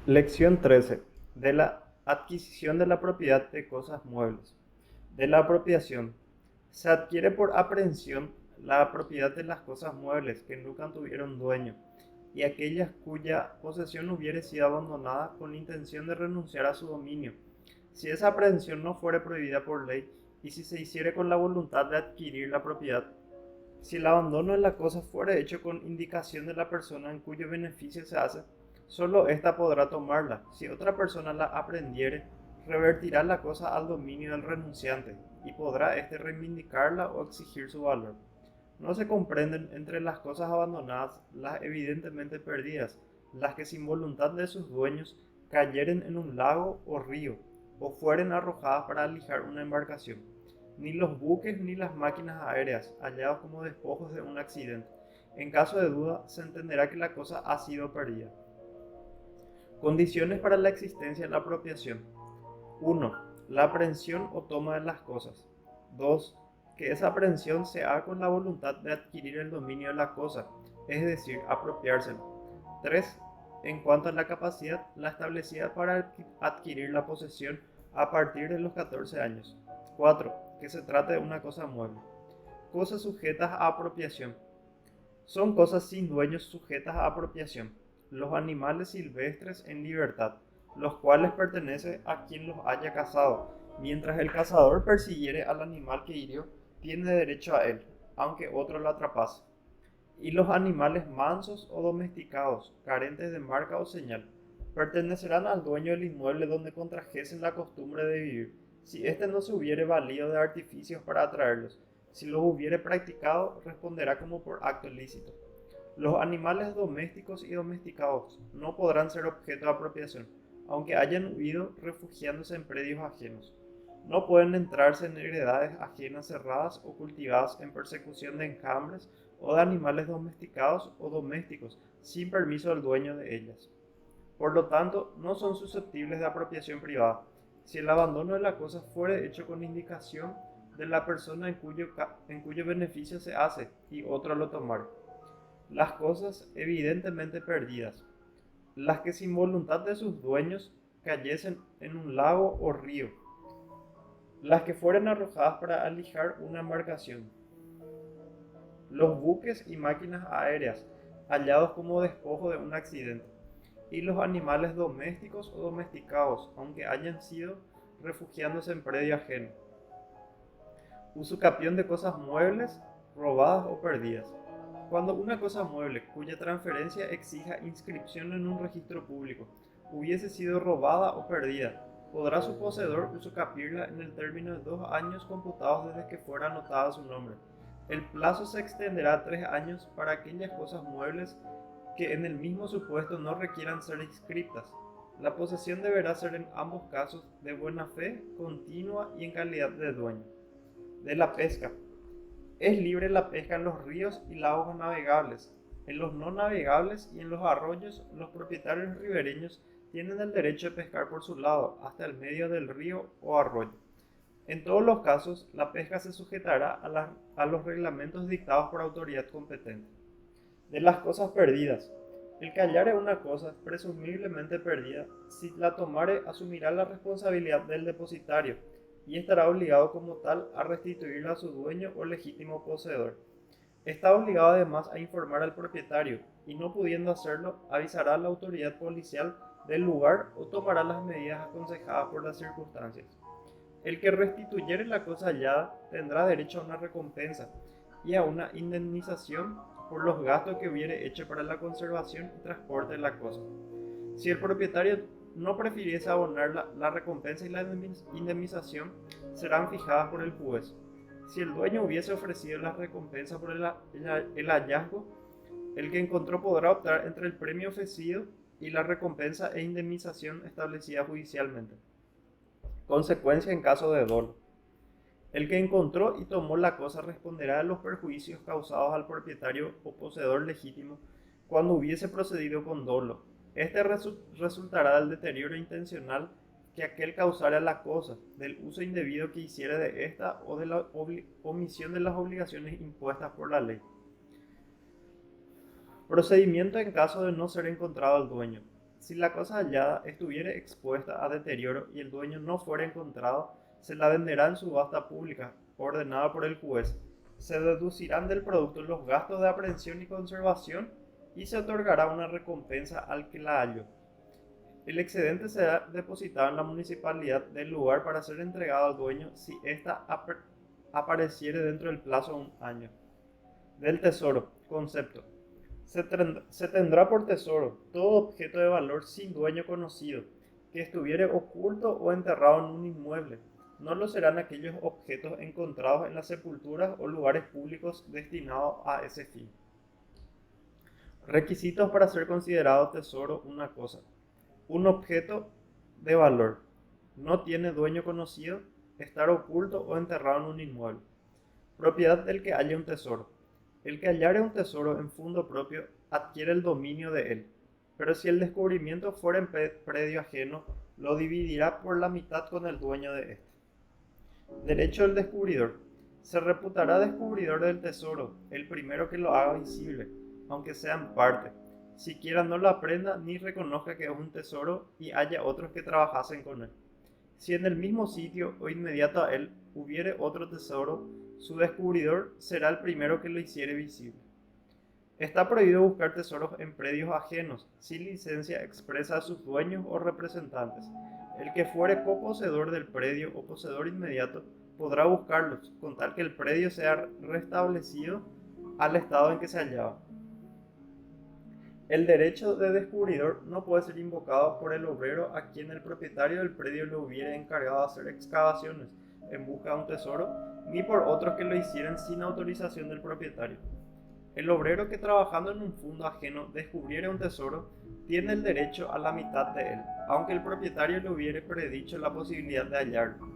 Lección 13. De la adquisición de la propiedad de cosas muebles. De la apropiación. Se adquiere por aprehensión la propiedad de las cosas muebles que nunca tuvieron dueño, y aquellas cuya posesión hubiere sido abandonada con la intención de renunciar a su dominio. Si esa aprehensión no fuere prohibida por ley, y si se hiciere con la voluntad de adquirir la propiedad, si el abandono de la cosa fuere hecho con indicación de la persona en cuyo beneficio se hace, sólo ésta podrá tomarla. Si otra persona la aprehendiere, revertirá la cosa al dominio del renunciante, y podrá éste reivindicarla o exigir su valor. No se comprenden entre las cosas abandonadas las evidentemente perdidas, las que sin voluntad de sus dueños cayeren en un lago o río, o fueren arrojadas para alijar una embarcación. Ni los buques ni las máquinas aéreas, hallados como despojos de un accidente. En caso de duda, se entenderá que la cosa ha sido perdida. Condiciones para la existencia de la apropiación. 1. La aprehensión o toma de las cosas. 2. Que esa aprehensión se haga con la voluntad de adquirir el dominio de la cosa, es decir, apropiársela. 3. En cuanto a la capacidad, la establecida para adquirir la posesión a partir de los 14 años. 4. Que se trate de una cosa mueble. Cosas sujetas a apropiación. Son cosas sin dueños sujetas a apropiación. Los animales silvestres en libertad, los cuales pertenecen a quien los haya cazado. Mientras el cazador persiguiere al animal que hirió, tiene derecho a él, aunque otro lo atrapase. Y los animales mansos o domesticados, carentes de marca o señal, pertenecerán al dueño del inmueble donde contrajesen la costumbre de vivir, si éste no se hubiere valido de artificios para atraerlos. Si los hubiere practicado, responderá como por acto lícito. Los animales domésticos y domesticados no podrán ser objeto de apropiación, aunque hayan huido refugiándose en predios ajenos. No pueden entrarse en heredades ajenas cerradas o cultivadas en persecución de enjambres o de animales domesticados o domésticos sin permiso del dueño de ellas. Por lo tanto, no son susceptibles de apropiación privada, si el abandono de la cosa fuere hecho con indicación de la persona en cuyo beneficio se hace y otro lo tomare. Las cosas evidentemente perdidas, las que sin voluntad de sus dueños cayesen en un lago o río, las que fueran arrojadas para alijar una embarcación, los buques y máquinas aéreas hallados como despojo de un accidente, y los animales domésticos o domesticados, aunque hayan sido refugiándose en predio ajeno. Usucapión de cosas muebles, robadas o perdidas. Cuando una cosa mueble, cuya transferencia exija inscripción en un registro público, hubiese sido robada o perdida, podrá su poseedor usucapirla en el término de 2 años computados desde que fuera anotada su nombre. El plazo se extenderá a 3 años para aquellas cosas muebles que en el mismo supuesto no requieran ser inscriptas. La posesión deberá ser en ambos casos de buena fe, continua y en calidad de dueño. De la pesca. Es libre la pesca en los ríos y lagos navegables. En los no navegables y en los arroyos, los propietarios ribereños tienen el derecho de pescar por su lado, hasta el medio del río o arroyo. En todos los casos, la pesca se sujetará a los reglamentos dictados por autoridad competente. De las cosas perdidas. El que hallare una cosa presumiblemente perdida, si la tomare, asumirá la responsabilidad del depositario y estará obligado como tal a restituirla a su dueño o legítimo poseedor. Está obligado además a informar al propietario y, no pudiendo hacerlo, avisará a la autoridad policial del lugar o tomará las medidas aconsejadas por las circunstancias. El que restituyere la cosa hallada tendrá derecho a una recompensa y a una indemnización por los gastos que hubiere hecho para la conservación y transporte de la cosa. Si el propietario no prefiriese abonar la recompensa y la indemnización, serán fijadas por el juez. Si el dueño hubiese ofrecido la recompensa por el hallazgo, el que encontró podrá optar entre el premio ofrecido y la recompensa e indemnización establecida judicialmente. Consecuencia en caso de dolo. El que encontró y tomó la cosa responderá de los perjuicios causados al propietario o poseedor legítimo cuando hubiese procedido con dolo. Este resultará del deterioro intencional que aquel causare a la cosa, del uso indebido que hiciere de esta o de la omisión de las obligaciones impuestas por la ley. Procedimiento en caso de no ser encontrado el dueño. Si la cosa hallada estuviere expuesta a deterioro y el dueño no fuera encontrado, se la venderá en subasta pública, ordenada por el juez. Se deducirán del producto los gastos de aprehensión y conservación y se otorgará una recompensa al que la halló. El excedente será depositado en la municipalidad del lugar para ser entregado al dueño si ésta apareciere dentro del plazo de un año. Del tesoro. Concepto. Se tendrá por tesoro todo objeto de valor sin dueño conocido, que estuviere oculto o enterrado en un inmueble. No lo serán aquellos objetos encontrados en las sepulturas o lugares públicos destinados a ese fin. Requisitos para ser considerado tesoro una cosa. Un objeto de valor. No tiene dueño conocido, estar oculto o enterrado en un inmueble. Propiedad del que halla un tesoro. El que hallare un tesoro en fundo propio adquiere el dominio de él, pero si el descubrimiento fuera en predio ajeno, lo dividirá por la mitad con el dueño de éste. Derecho del descubridor. Se reputará descubridor del tesoro el primero que lo haga visible, aunque sea en parte, siquiera no lo aprenda ni reconozca que es un tesoro y haya otros que trabajasen con él. Si en el mismo sitio o inmediato a él hubiere otro tesoro, su descubridor será el primero que lo hiciere visible. Está prohibido buscar tesoros en predios ajenos, sin licencia expresa a sus dueños o representantes. El que fuere coposeedor del predio o poseedor inmediato podrá buscarlos, con tal que el predio sea restablecido al estado en que se hallaba. El derecho de descubridor no puede ser invocado por el obrero a quien el propietario del predio le hubiere encargado de hacer excavaciones en busca de un tesoro, ni por otros que lo hicieran sin autorización del propietario. El obrero que trabajando en un fondo ajeno descubriere un tesoro, tiene el derecho a la mitad de él, aunque el propietario le hubiere predicho la posibilidad de hallarlo.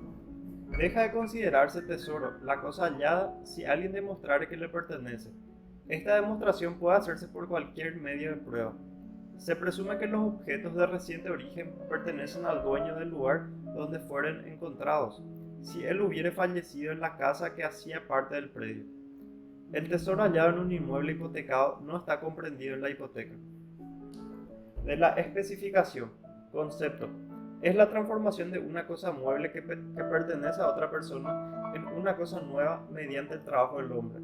Deja de considerarse tesoro la cosa hallada si alguien demostrare que le pertenece. Esta demostración puede hacerse por cualquier medio de prueba. Se presume que los objetos de reciente origen pertenecen al dueño del lugar donde fueren encontrados, si él hubiere fallecido en la casa que hacía parte del predio. El tesoro hallado en un inmueble hipotecado no está comprendido en la hipoteca. De la especificación. Concepto. Es la transformación de una cosa mueble que pertenece a otra persona en una cosa nueva mediante el trabajo del hombre.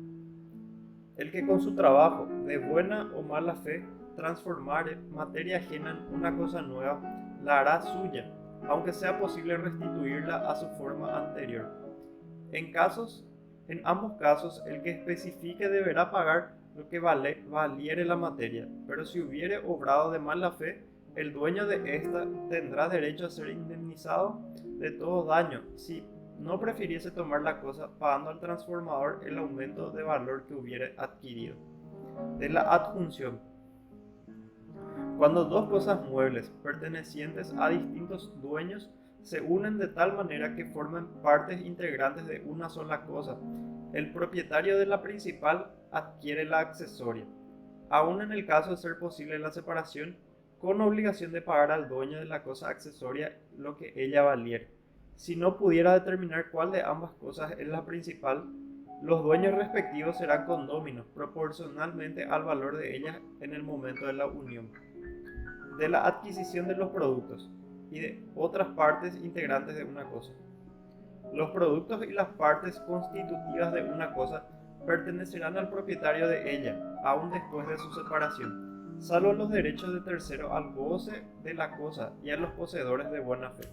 El que con su trabajo, de buena o mala fe, transformare materia ajena en una cosa nueva, la hará suya, aunque sea posible restituirla a su forma anterior. En ambos casos, el que especifique deberá pagar lo que valiere la materia, pero si hubiere obrado de mala fe, el dueño de ésta tendrá derecho a ser indemnizado de todo daño, si no prefiriese tomar la cosa pagando al transformador el aumento de valor que hubiere adquirido. De la adjunción. Cuando dos cosas muebles pertenecientes a distintos dueños se unen de tal manera que formen partes integrantes de una sola cosa, el propietario de la principal adquiere la accesoria, aun en el caso de ser posible la separación, con obligación de pagar al dueño de la cosa accesoria lo que ella valiere. Si no pudiera determinar cuál de ambas cosas es la principal, los dueños respectivos serán condóminos proporcionalmente al valor de ellas en el momento de la unión. De la adquisición de los productos y de otras partes integrantes de una cosa. Los productos y las partes constitutivas de una cosa pertenecerán al propietario de ella, aun después de su separación, salvo los derechos de tercero al goce de la cosa y a los poseedores de buena fe.